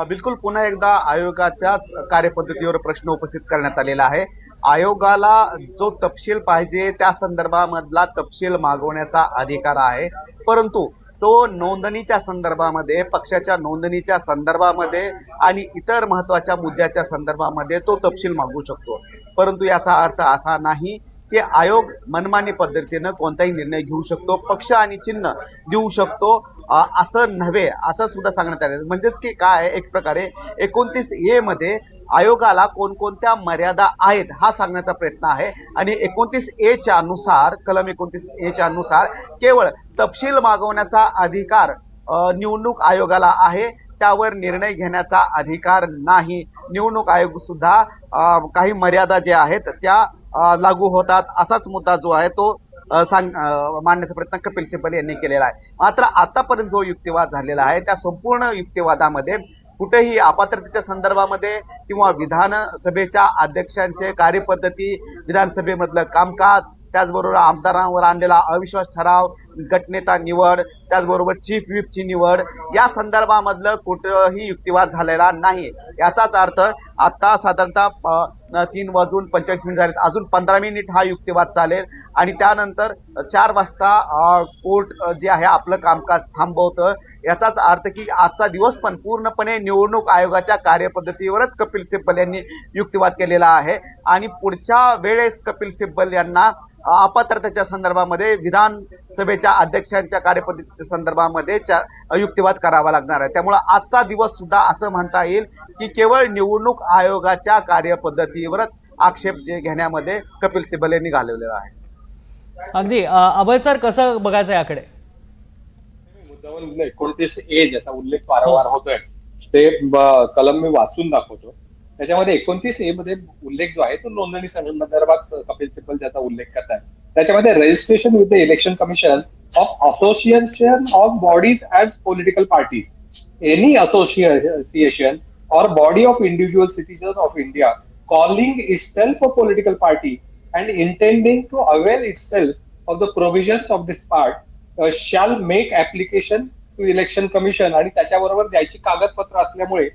बिलकुल पुन्हा एकदा आयोगाच्याच कार्यपद्धतीवर प्रश्न उपस्थित करण्यात आलेला आहे. आयोगाला जो तपशील पाहिजे त्या संदर्भामधला तपशील मागवण्याचा अधिकार आहे, परंतु तो नोंदणीच्या संदर्भामध्ये, पक्षाच्या नोंदणीच्या संदर्भामध्ये आणि इतर महत्वाच्या मुद्द्याच्या संदर्भामध्ये तो तपशील मागू शकतो. परंतु याचा अर्थ असा नाही की आयोग मनमानी पद्धतीनं कोणताही निर्णय घेऊ शकतो, पक्ष आणि चिन्ह देऊ शकतो असं नव्हे, असं सुद्धा सांगण्यात आलं. म्हणजेच की काय, एक प्रकारे 29A मध्ये आयोगाला कोणकोणत्या मर्यादा आहेत हा सांगण्याचा प्रयत्न आहे आणि 29A च्या नुसार, कलम 29A च्या नुसार केवळ तपशील मागवण्याचा अधिकार निवडणूक आयोगाला आहे, त्यावर निर्णय घेण्याचा अधिकार नाही. निवडणूक आयोग सुद्धा काही मर्यादा ज्या आहेत त्या लागू होतात, असाच मुद्दा जो आहे तो मांडण्याचा प्रयत्न कपिल सिब्बल यांनी केलेला आहे. मात्र आतापर्यंत जो युक्तिवाद झालेला आहे त्या संपूर्ण युक्तिवादामध्ये कुठेही अपात्रतेच्या संदर्भामध्ये किंवा विधानसभेच्या अध्यक्षांचे कार्यपद्धती, विधानसभेमधलं कामकाज, त्याचबरोबर आमदारांवर आणलेला अविश्वास ठराव, गटनेता निवड, त्याचबरोबर चीफ व्हीपची निवड, या संदर्भामधलं कुठंही युक्तिवाद झालेला नाही. याचाच अर्थ आता साधारणतः 3:45 झालेत, अजून 15 मिनिट हा युक्तिवाद चालेल आणि त्यानंतर 4 वाजता कोर्ट जे आहे आपलं कामकाज थांबवतं. याचाच अर्थ की आजचा दिवस पण पूर्णपणे निवडणूक आयोगाच्या कार्यपद्धतीवरच कपिल सिब्बल यांनी युक्तिवाद केलेला आहे आणि पुढच्या वेळेस कपिल सिब्बल यांना अपात्रतेच्या संदर्भामध्ये, विधानसभेच्या अध्यक्षांच्या कार्यपद्धतीच्या संदर्भामध्ये युक्तिवाद करावा लागणार आहे. त्यामुळे आजचा दिवस सुद्धा असं म्हणता येईल की केवळ निवडणूक आयोगाच्या कार्यपद्धतीवरच आक्षेप घेण्यामध्ये कपिल सिब्बल यांनी घालवलेला आहे. अगदी अभय सर, कसं बघायचं याकडे? मुद्दामून 29A ज्याचा उल्लेख वारंवार होतोय ते कलम मी वाचून दाखवतो. त्याच्यामध्ये 29A मध्ये उल्लेख जो आहे तो नोंदणी संदर्भात कपिल सिब्बल ज्याचा उल्लेख करतात, त्याच्यामध्ये registration with the election commission of association of bodies as political parties, any association or body of individual citizens of India calling itself a political party and intending to avail itself of the provisions of this part shall make application to election commission. आणि त्याच्याबरोबर द्यायची कागदपत्र असल्यामुळे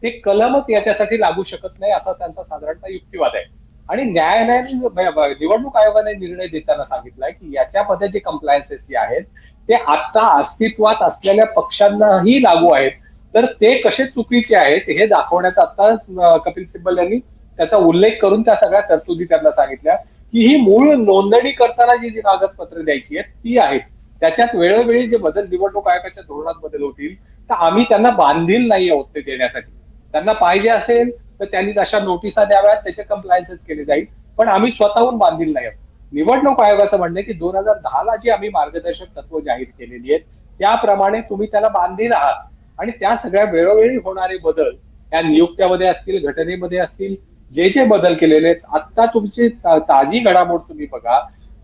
ते कलमच याच्यासाठी लागू शकत नाही, असा त्यांचा साधारणतः युक्तिवाद आहे. आणि न्यायालयाने, निवडणूक आयोगाने निर्णय देताना सांगितलाय की याच्यामध्ये जे कंप्लायन्सेस जे आहेत ते आता अस्तित्वात असलेल्या पक्षांनाही लागू आहेत, तर ते कसे चुकीचे आहेत हे दाखवण्याचा आता कपिल सिब्बल यांनी त्याचा उल्लेख करून त्या सगळ्या तरतुदी त्यांना सांगितल्या की ही मूळ नोंदणी करताना जी कागदपत्र द्यायची आहेत ती आहेत, त्याच्यात वेळोवेळी जे बदल निवडणूक आयोगाच्या धोरणात बदल होतील तर आम्ही त्यांना बांधील नाही आहोत ते देण्यासाठी. त्यांना पाहिजे असेल तर त्यांनी तशा नोटिसा द्याव्यात, त्याचे कंप्लायन्सेस केले जाईल, पण आम्ही स्वतःहून बांधील नाही आहोत. निवडणूक आयोगाचं म्हणणं की 2010 जी आम्ही मार्गदर्शक तत्व जाहीर केलेली आहेत त्याप्रमाणे तुम्ही त्याला बांधील आहात आणि त्या सगळ्या वेळोवेळी होणारे बदल या नियुक्त्यामध्ये असतील, घटनेमध्ये असतील, जे जे बदल केलेले आहेत. आता तुमची ताजी घडामोड तुम्ही बघा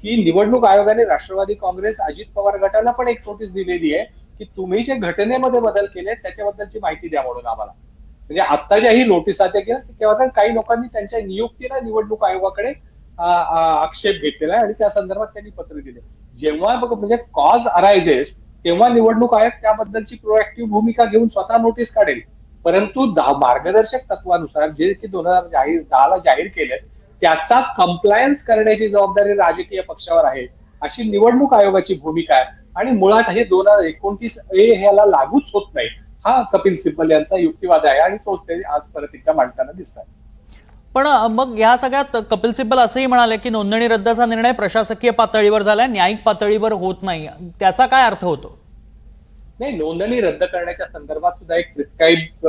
की निवडणूक आयोगाने राष्ट्रवादी काँग्रेस, अजित पवार गटाला पण एक नोटीस दिलेली आहे की तुम्ही जे घटनेमध्ये बदल केले त्याच्याबद्दलची माहिती द्या म्हणून आम्हाला. म्हणजे आता ज्याही नोटीस तेव्हा काही लोकांनी त्यांच्या नियुक्तीला निवडणूक आयोगाकडे आक्षेप घेतलेला आहे आणि त्या संदर्भात त्यांनी पत्र दिले. जेव्हा म्हणजे कॉज अरायझेस तेव्हा निवडणूक आयोग त्याबद्दलची प्रोएक्टिव्ह भूमिका घेऊन स्वतः नोटीस काढेल, परंतु मार्गदर्शक तत्वानुसार जे की 2010 जाहीर केले त्याचा कंप्लायन्स करण्याची जबाबदारी राजकीय पक्षावर आहे, अशी निवडणूक आयोगाची भूमिका आहे. आणि मुळात हे 2029A ह्याला लागूच होत नाही, हा कपिल सिब्बल यांचा युक्तिवाद आहे आणि तोच ते आज परत एकदा मांडताना दिसतात. पण मग या सगळ्यात कपिल सिब्बल असंही म्हणाले की नोंदणी रद्दचा निर्णय प्रशासकीय पातळीवर झालाय, न्यायिक पातळीवर होत नाही. त्याचा काय अर्थ होतो? नाही, नोंदणी रद्द करण्याच्या संदर्भात सुद्धा एक प्रिस्क्राईब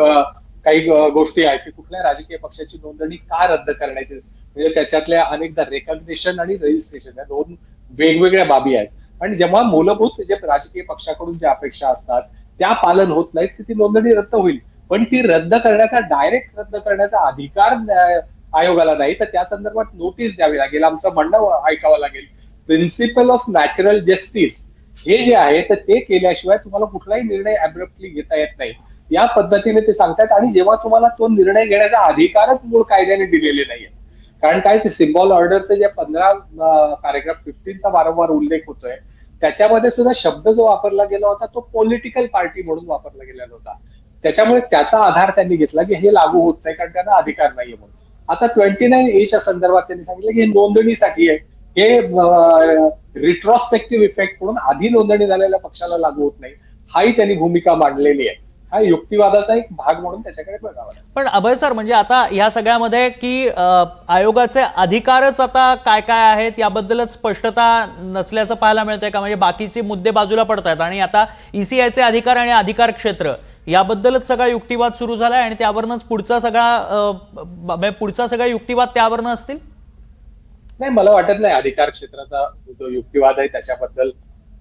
काही गोष्टी आहेत की कुठल्या राजकीय पक्षाची नोंदणी का रद्द करण्याची, म्हणजे त्याच्यातल्या अनेकदा रेकॉग्निशन आणि रजिस्ट्रेशन या दोन वेगवेगळ्या बाबी आहेत. आणि जेव्हा मूलभूत जे राजकीय पक्षाकडून ज्या अपेक्षा असतात त्या पालन होत नाहीत तर ती नोंदणी रद्द होईल, पण ती रद्द करण्याचा, डायरेक्ट रद्द करण्याचा अधिकार आयोगाला नाही, तर त्या संदर्भात नोटीस द्यावी लागेल, आमचं म्हणणं ऐकावं लागेल. प्रिन्सिपल ऑफ नॅचरल जस्टिस हे जे आहे तर ते केल्याशिवाय तुम्हाला कुठलाही निर्णय अब्रप्टली घेता येत नाही, या पद्धतीने ते सांगतात. आणि जेव्हा तुम्हाला तो निर्णय घेण्याचा अधिकारच मूळ कायद्याने दिलेले नाहीये, कारण काय ते सिम्बॉल ऑर्डरचं जे 15 पॅराग्राफ 15चा वारंवार उल्लेख होतोय त्याच्यामध्ये सुद्धा शब्द जो वापरला गेला होता तो पॉलिटिकल पार्टी म्हणून वापरला गेलेला होता. त्याच्यामुळे त्याचा आधार त्यांनी घेतला की हे लागू होत नाही कारण त्यांना अधिकार नाहीये म्हणून. आता 29A संदर्भात त्यांनी सांगितलं की हे नोंदणीसाठी आहे, हे रिट्रॉस्पेक्टिव्ह इफेक्ट म्हणून आधी नोंदणी झालेल्या पक्षाला लागू होत नाही, हाही त्यांनी भूमिका मांडलेली आहे. हा युक्तिवादाचा एक भाग म्हणून त्याच्याकडे बघावा. पण अभय सर, म्हणजे आता या सगळ्यामध्ये की आयोगाचे अधिकारच आता काय काय आहेत याबद्दलच स्पष्टता नसल्याचं पाहायला मिळतंय का? म्हणजे बाकीचे मुद्दे बाजूला पडत आहेत आणि आता ECIचे अधिकार आणि अधिकार क्षेत्र याबद्दलच सगळा युक्तिवाद सुरू झालाय आणि त्यावरनच पुढचा सगळा युक्तिवाद त्यावरनं असतील. नाही, मला वाटत नाही अधिकार क्षेत्राचा जो युक्तिवाद आहे त्याच्याबद्दल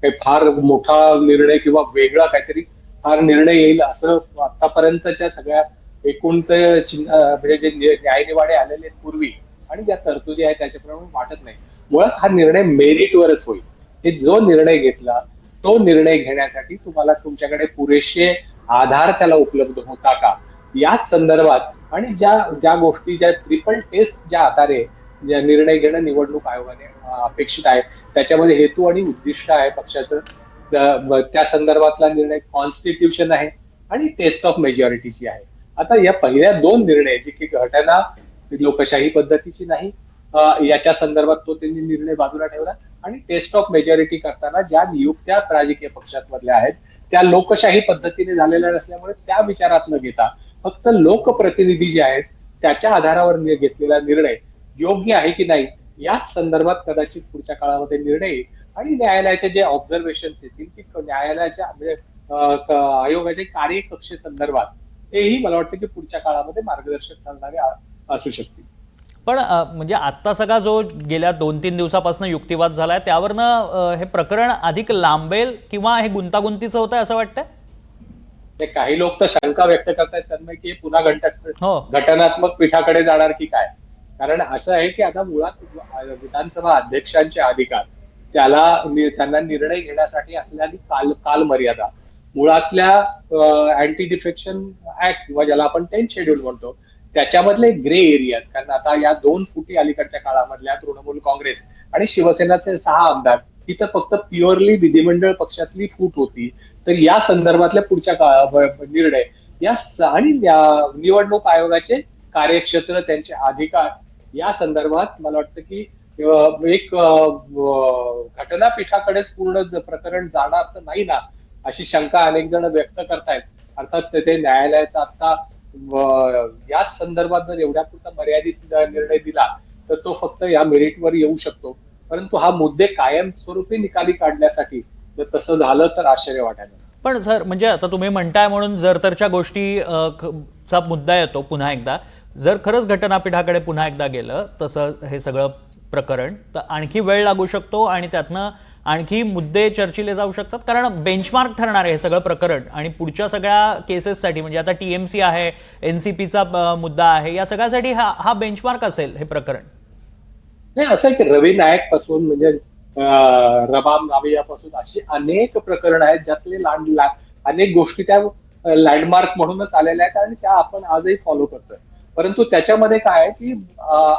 काही फार मोठा निर्णय किंवा वेगळा काहीतरी फार निर्णय येईल असं आतापर्यंतच्या सगळ्या एकूण म्हणजे जे न्यायनिवाडे आलेले पूर्वी आणि ज्या तरतुदी आहेत त्याच्याप्रमाणे वाटत नाही. मुळात हा निर्णय मेरिटवरच होईल. हे जो निर्णय घेतला तो निर्णय घेण्यासाठी तुम्हाला तुमच्याकडे पुरेसे आधार त्याला उपलब्ध होता का याच संदर्भात आणि ज्या ज्या गोष्टी ज्या ट्रिपल टेस्ट ज्या आधारे ज्या निर्णय घेणं निवडणूक आयोगाने अपेक्षित आहे त्याच्यामध्ये हेतू आणि उद्दिष्ट आहे पक्षाचं, त्या संदर्भातला निर्णय कॉन्स्टिट्यूशन आहे आणि टेस्ट ऑफ मेजॉरिटीची आहे. आता या पहिल्या दोन निर्णय जे की घटना लोकशाही पद्धतीची नाही याच्या संदर्भात तो त्यांनी निर्णय बाजूला ठेवला आणि टेस्ट ऑफ मेजॉरिटी करताना ज्या नियुक्त्या राजकीय पक्षांमधल्या आहेत त्या लोकशाही पद्धतीने झालेल्या नसल्यामुळे त्या विचारात न घेता फक्त लोकप्रतिनिधी जे आहेत त्याच्या आधारावर घेतलेला निर्णय योग्य आहे की नाही याच संदर्भात कदाचित पुढच्या काळामध्ये निर्णय येईल आणि न्यायालयाचे जे ऑब्झर्वेशन्स येतील की न्यायालयाच्या म्हणजे आयोगाच्या कार्यकक्षे संदर्भात तेही मला वाटतं की पुढच्या काळामध्ये मार्गदर्शक ठरणारे असू शकतील. पण म्हणजे आत्ता सगळा जो गेल्या 2-3 दिवसापासून युक्तिवाद झालाय त्यावरनं हे प्रकरण अधिक लांबेल किंवा हे गुंतागुंतीचं होतंय असं वाटतंय. काही लोक तर शंका व्यक्त करतायत त्यांना की पुन्हा हो. घटनात्मक पीठाकडे जाणार की काय. कारण असं आहे की आता मुळात विधानसभा अध्यक्षांचे अधिकार त्यांना निर्णय घेण्यासाठी असलेली कालमर्यादा मुळातल्या अँटी डिफेक्शन ऍक्ट किंवा ज्याला आपण 10th शेड्यूल म्हणतो त्याच्यामधले ग्रे एरियाज, कारण आता या 2 फुटी अलीकडच्या काळामधल्या तृणमूल काँग्रेस आणि शिवसेनाचे 6 आमदार तिथं फक्त प्युअरली विधिमंडळ पक्षातली फूट होती. तर या संदर्भातल्या पुढच्या निर्णय या आणि निवडणूक आयोगाचे कार्यक्षेत्र त्यांचे अधिकार या संदर्भात मला वाटतं की एक घटनापीठाकडेच पूर्ण प्रकरण जाणार तर नाही ना अशी शंका अनेक जण व्यक्त करतायत. अर्थात ते न्यायालयाचा आता याच संदर्भात जर एवढ्या पुरता मर्यादित निर्णय दिला तर तो फक्त या मेरिटवर येऊ शकतो. परंतु हा मुद्दे कायमस्वरूपी निकाली काढण्यासाठी जर तसं झालं तर आश्चर्य वाटायला. पण सर, म्हणजे आता तुम्ही म्हणताय म्हणून जर तरच्या गोष्टी चा मुद्दा येतो पुन्हा एकदा. जर खरंच घटनापीठाकडे पुन्हा एकदा गेलं तसं हे सगळं प्रकरण तर आणखी वेळ लागू शकतो आणि त्यातनं आणखी मुद्दे चर्चिले जाऊ शकतात. कारण बेंचमार्क ठरणार आहे हे सगळं प्रकरण आणि पुढच्या सगळ्या केसेससाठी, म्हणजे आता TMC आहे, NCPचा मुद्दा आहे, या सगळ्यासाठी हा बेंचमार्क असेल हे प्रकरण. नाही, असं आहे की रवी नायक पासून म्हणजे रबाब नावियापासून अशी अनेक प्रकरण आहेत ज्यातले अनेक गोष्टी त्या लँडमार्क म्हणूनच आलेल्या आहेत आणि त्या आपण आजही फॉलो करतोय. परंतु त्याच्यामध्ये काय आहे की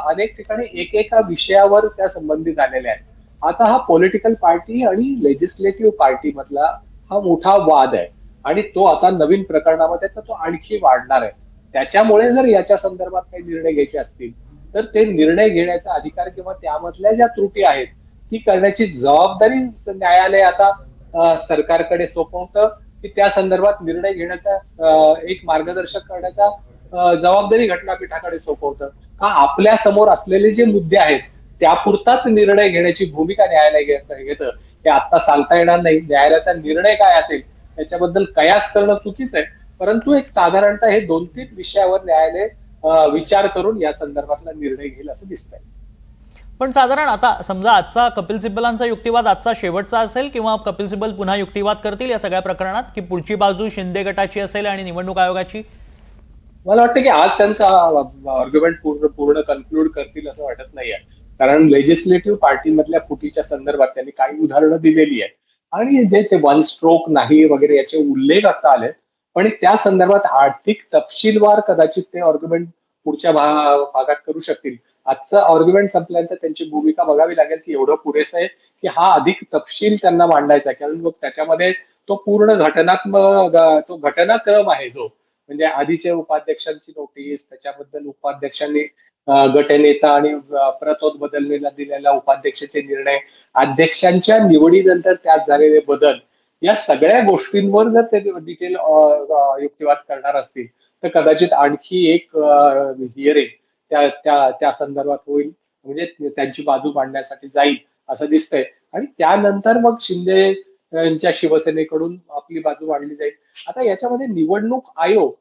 अनेक ठिकाणी एकेका विषयावर त्या संबंधित आलेल्या आहेत. आता हा पॉलिटिकल पार्टी आणि लेजिस्लेटिव्ह पार्टी मधला हा मोठा वाद आहे आणि तो आता नवीन प्रकरणामध्ये तर तो आणखी वाढणार आहे. त्याच्यामुळे जर याच्या संदर्भात काही निर्णय घ्यायचे असतील तर ते निर्णय घेण्याचा अधिकार किंवा त्यामधल्या ज्या त्रुटी आहेत ती करण्याची जबाबदारी न्यायालय आता सरकारकडे सोपवतं की त्या संदर्भात निर्णय घेण्याचा एक मार्गदर्शक करण्याचा जबाबदारी घटनापीठाकडे सोपवतं का आपल्या समोर असलेले जे मुद्दे आहेत त्यापुरताच निर्णय घेण्याची भूमिका न्यायालय घेतं हे आता सांगता येणार नाही. न्यायालयाचा निर्णय काय असेल त्याच्याबद्दल कयास करणं चुकीचं आहे. परंतु एक साधारणतः हे 2-3 विषयावर न्यायालय विचार करून या संदर्भातला निर्णय घेईल असं दिसतंय. पण साधारण आता समजा आजचा कपिल सिब्बलांचा युक्तिवाद आजचा शेवटचा असेल किंवा कपिल सिब्बल पुन्हा युक्तिवाद करतील या सगळ्या प्रकरणात की पुढची बाजू शिंदे गटाची असेल आणि निवडणूक आयोगाची. मला वाटतं की आज त्यांचा आर्ग्युमेंट पूर्ण कन्क्लूड करतील असं वाटत नाहीये. कारण लेजिस्लेटिव्ह पार्टीमधल्या फुटीच्या संदर्भात त्यांनी काही उदाहरणं दिलेली आहेत आणि जे ते 1 स्ट्रोक नाही वगैरे याचे उल्लेख आता आले. पण त्या संदर्भात आर्थिक तपशीलवार कदाचित ते आर्ग्युमेंट पुढच्या भागात करू शकतील. आजचं आर्ग्युमेंट संपल्यानंतर त्यांची भूमिका बघावी लागेल की एवढं पुरेसं आहे की हा अधिक तपशील त्यांना मांडायचा आहे. कारण मग त्याच्यामध्ये तो पूर्ण घटनाक्रम आहे जो म्हणजे आधीचे उपाध्यक्षांची नोटीस, त्याच्याबद्दल उपाध्यक्षांनी गटनेता आणि प्रतोद बदललेला दिलेला उपाध्यक्षाचे निर्णय, अध्यक्षांच्या निवडीनंतर त्यात झालेले बदल, या सगळ्या गोष्टींवर जर ते डिटेल युक्तिवाद करणार असतील तर कदाचित आणखी एक हिअरिंग त्या त्या त्या संदर्भात होईल, म्हणजे त्यांची बाजू मांडण्यासाठी जाईल असं दिसतंय. आणि त्यानंतर मग शिंदे यांच्या शिवसेनेकडून आपली बाजू मांडली जाईल. आता याच्यामध्ये निवडणूक आयोग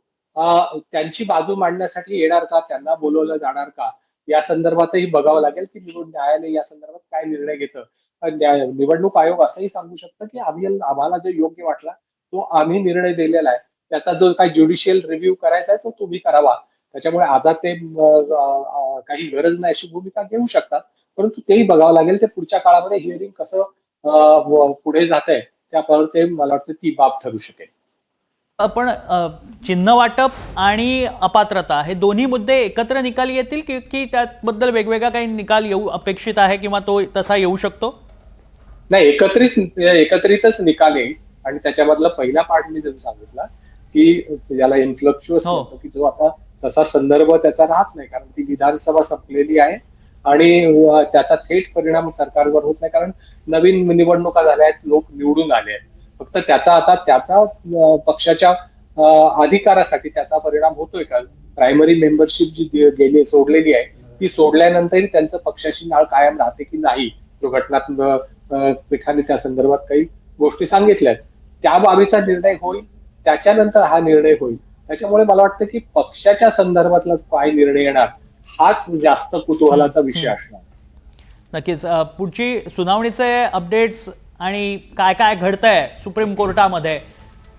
त्यांची बाजू मांडण्यासाठी येणार का, त्यांना बोलवलं जाणार का, या संदर्भातही बघावं लागेल की न्यायालय या संदर्भात काय निर्णय घेतं. निवडणूक आयोग असंही सांगू शकतं की आम्हाला जो योग्य वाटला तो आम्ही निर्णय दिलेला आहे, त्याचा जो काही ज्युडिशियल रिव्ह्यू करायचा आहे तो तुम्ही करावा. त्याच्यामुळे आता ते काही गरज नाही अशी भूमिका घेऊ शकतात. परंतु तेही बघावं लागेल ते पुढच्या काळामध्ये हिअरिंग कसं पुढे जात आहे त्यावर ते मला वाटतं ती बाब ठरू शकेल. आपण चिन्ह वाटप आणि अपात्रता हे दोन्ही मुद्दे एकत्र निकाली येतील की त्याबद्दल वेगवेगळा काही निकाल येऊ अपेक्षित आहे किंवा तो तसा येऊ शकतो? नाही, एकत्रितच निकाल येईल. आणि त्याच्यामधला पहिला पार्ट मी जर सांगितला की ज्याला इन्फ्लक्च्युअस होतं की जो आता तसा संदर्भ त्याचा राहत नाही, कारण ती विधानसभा संपलेली आहे आणि त्याचा थेट परिणाम सरकारवर होत नाही, कारण नवीन निवडणुका झाल्या आहेत, लोक निवडून आले आहेत. फक्त त्याचा पक्षाच्या अधिकारासाठी त्याचा परिणाम होतोय का, प्रायमरी मेंबरशिप जी सोडलेली आहे ती सोडल्यानंतरही त्यांचं पक्षाशी नाळ कायम राहते की नाही, जो घटनात्मक पीठाने त्या संदर्भात काही गोष्टी सांगितल्या आहेत, त्या बाबीचा निर्णय होईल. त्याच्यानंतर हा निर्णय होईल. त्याच्यामुळे मला वाटतं की पक्षाच्या संदर्भातला काय निर्णय येणार हाच जास्त कुतूहलाचा विषय असणार. नक्कीच. पुढची सुनावणीचे अपडेट्स आणि काय काय घडतंय सुप्रीम कोर्टामध्ये,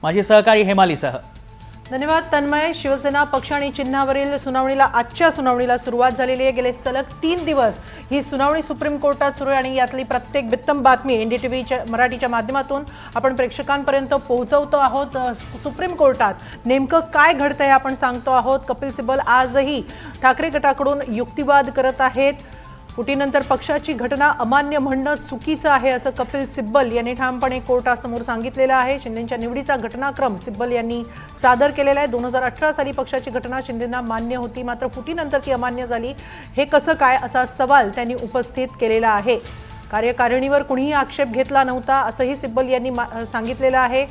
माझी सहकारी हेमालीसह. धन्यवाद तन्मय. शिवसेना पक्ष आणि चिन्हावरील आजच्या सुनावणीला सुरुवात झालेली आहे. गेले सलग 3 दिवस ही सुनावणी सुप्रीम कोर्टात सुरू आहे आणि यातली प्रत्येक बित्तम बातमी एनडीटीव्हीच्या मराठीच्या माध्यमातून आपण प्रेक्षकांपर्यंत पोहोचवतो आहोत. सुप्रीम कोर्टात नेमकं काय घडतंय आपण सांगतो आहोत. कपिल सिब्बल आजही ठाकरे गटाकडून युक्तिवाद करत आहेत. फुटीनंतर पक्षाची घटना अमान्य म्हणणं चुकीचं आहे असं कपिल सिब्बल यांनी ठामपणे कोर्टासमोर सांगितलेलं आहे. शिंदेच्या निवडीचा घटनाक्रम सिब्बल यांनी सादर केलेला आहे. 2018 साली पक्षाची घटना शिंदेंना मान्य होती, मात्र फुटीनंतर ती अमान्य झाली. हे कसं काय असा सवाल त्यांनी उपस्थित केलेला आहे. कार्यकारिणीवर कुणीही आक्षेप घेतला नव्हता असंही सिब्बल यांनी सांगितलेलं आहे.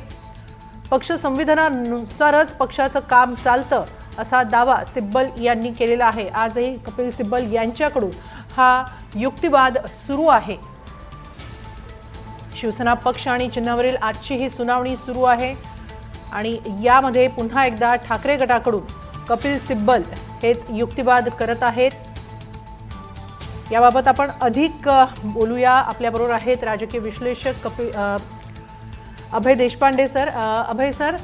पक्ष संविधानानुसारच पक्षाचं काम चालतं असा दावा सिब्बल यांनी केलेला आहे. आजही कपिल सिब्बल यांच्याकडून हा युक्तिवाद सुरू आहे. शिवसेना पक्ष आणि चिन्हावरील आजची ही सुनावणी सुरू आहे आणि यामध्ये पुन्हा एकदा ठाकरे गटाकडून कपिल सिब्बल हेच युक्तिवाद करत आहेत. याबाबत आपण अधिक बोलूया. आपल्याबरोबर आहेत राजकीय विश्लेषक अभय देशपांडे सर. अभय सर,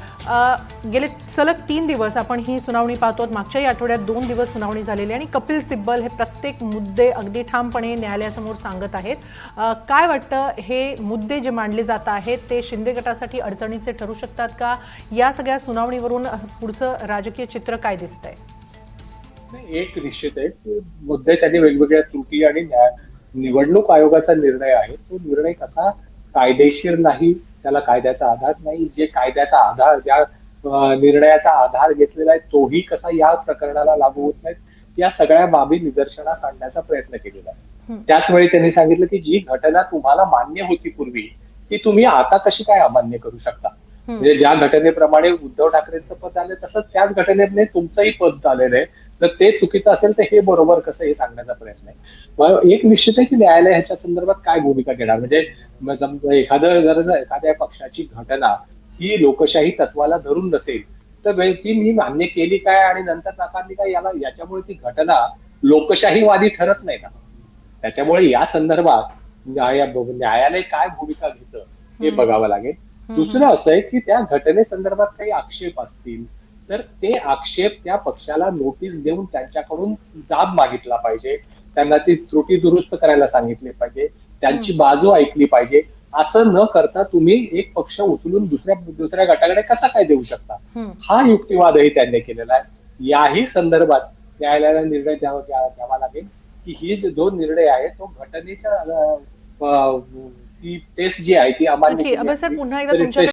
गेले सलग 3 दिवस आपण ही सुनावणी पाहतो. मागच्याही आठवड्यात 2 दिवस सुनावणी झालेली आणि कपिल सिब्बल हे प्रत्येक मुद्दे अगदी ठामपणे न्यायालयासमोर सांगत आहेत. काय वाटतं, हे मुद्दे जे मांडले जात आहेत ते शिंदे गटासाठी अडचणीचे ठरू शकतात का? या सगळ्या सुनावणीवरून पुढचं राजकीय चित्र काय दिसतंय? एक निश्चित आहे की मुद्दे त्यांनी वेगवेगळ्या त्रुटी आणि निवडणूक आयोगाचा निर्णय आहे तो निर्णय कसा कायदेशीर नाही, त्याला कायद्याचा आधार नाही, जे कायद्याचा आधार ज्या निर्णयाचा आधार घेतलेला आहे तोही कसा या प्रकरणाला लागू होत नाहीत, या सगळ्या बाबी निदर्शनास आणण्याचा प्रयत्न केलेला आहे. त्याचवेळी त्यांनी सांगितलं की जी घटना तुम्हाला मान्य होती पूर्वी ती तुम्ही आता कशी काय अमान्य करू शकता. म्हणजे ज्या घटनेप्रमाणे उद्धव ठाकरेंचं पद आलं तसं त्याच घटनेने तुमचंही पद आलेलं आहे, तर ते चुकीचं असेल तर हे बरोबर कसं हे सांगण्याचा प्रयत्न आहे. एक निश्चित आहे की न्यायालय ह्याच्या संदर्भात काय भूमिका घेणार. म्हणजे समजा एखाद्या पक्षाची घटना ही लोकशाही तत्वाला धरून नसेल तर ती मी मान्य केली काय आणि नंतर नाकारली काय, याच्यामुळे ती घटना लोकशाहीवादी ठरत नाही ना. त्याच्यामुळे या संदर्भात न्यायालय काय भूमिका घेतं हे बघावं लागेल. दुसरं असं आहे की त्या घटनेसंदर्भात काही आक्षेप असतील तर ते आक्षेप त्या पक्षाला नोटीस देऊन त्यांच्याकडून जाब मागितला पाहिजे, त्यांना ती त्रुटी दुरुस्त करायला सांगितले पाहिजे, त्यांची बाजू ऐकली पाहिजे. असं न करता तुम्ही एक पक्ष उचलून दुसऱ्या गटाकडे कसा काय देऊ शकता, हा युक्तिवादही त्यांनी केलेला आहे. याही संदर्भात न्यायालयाला निर्णय द्यावा लागेल की ही जो निर्णय आहे तो घटनेच्या ती टेस्ट जी आहे ती अमान्य पुन्हा एकदा तुमच्या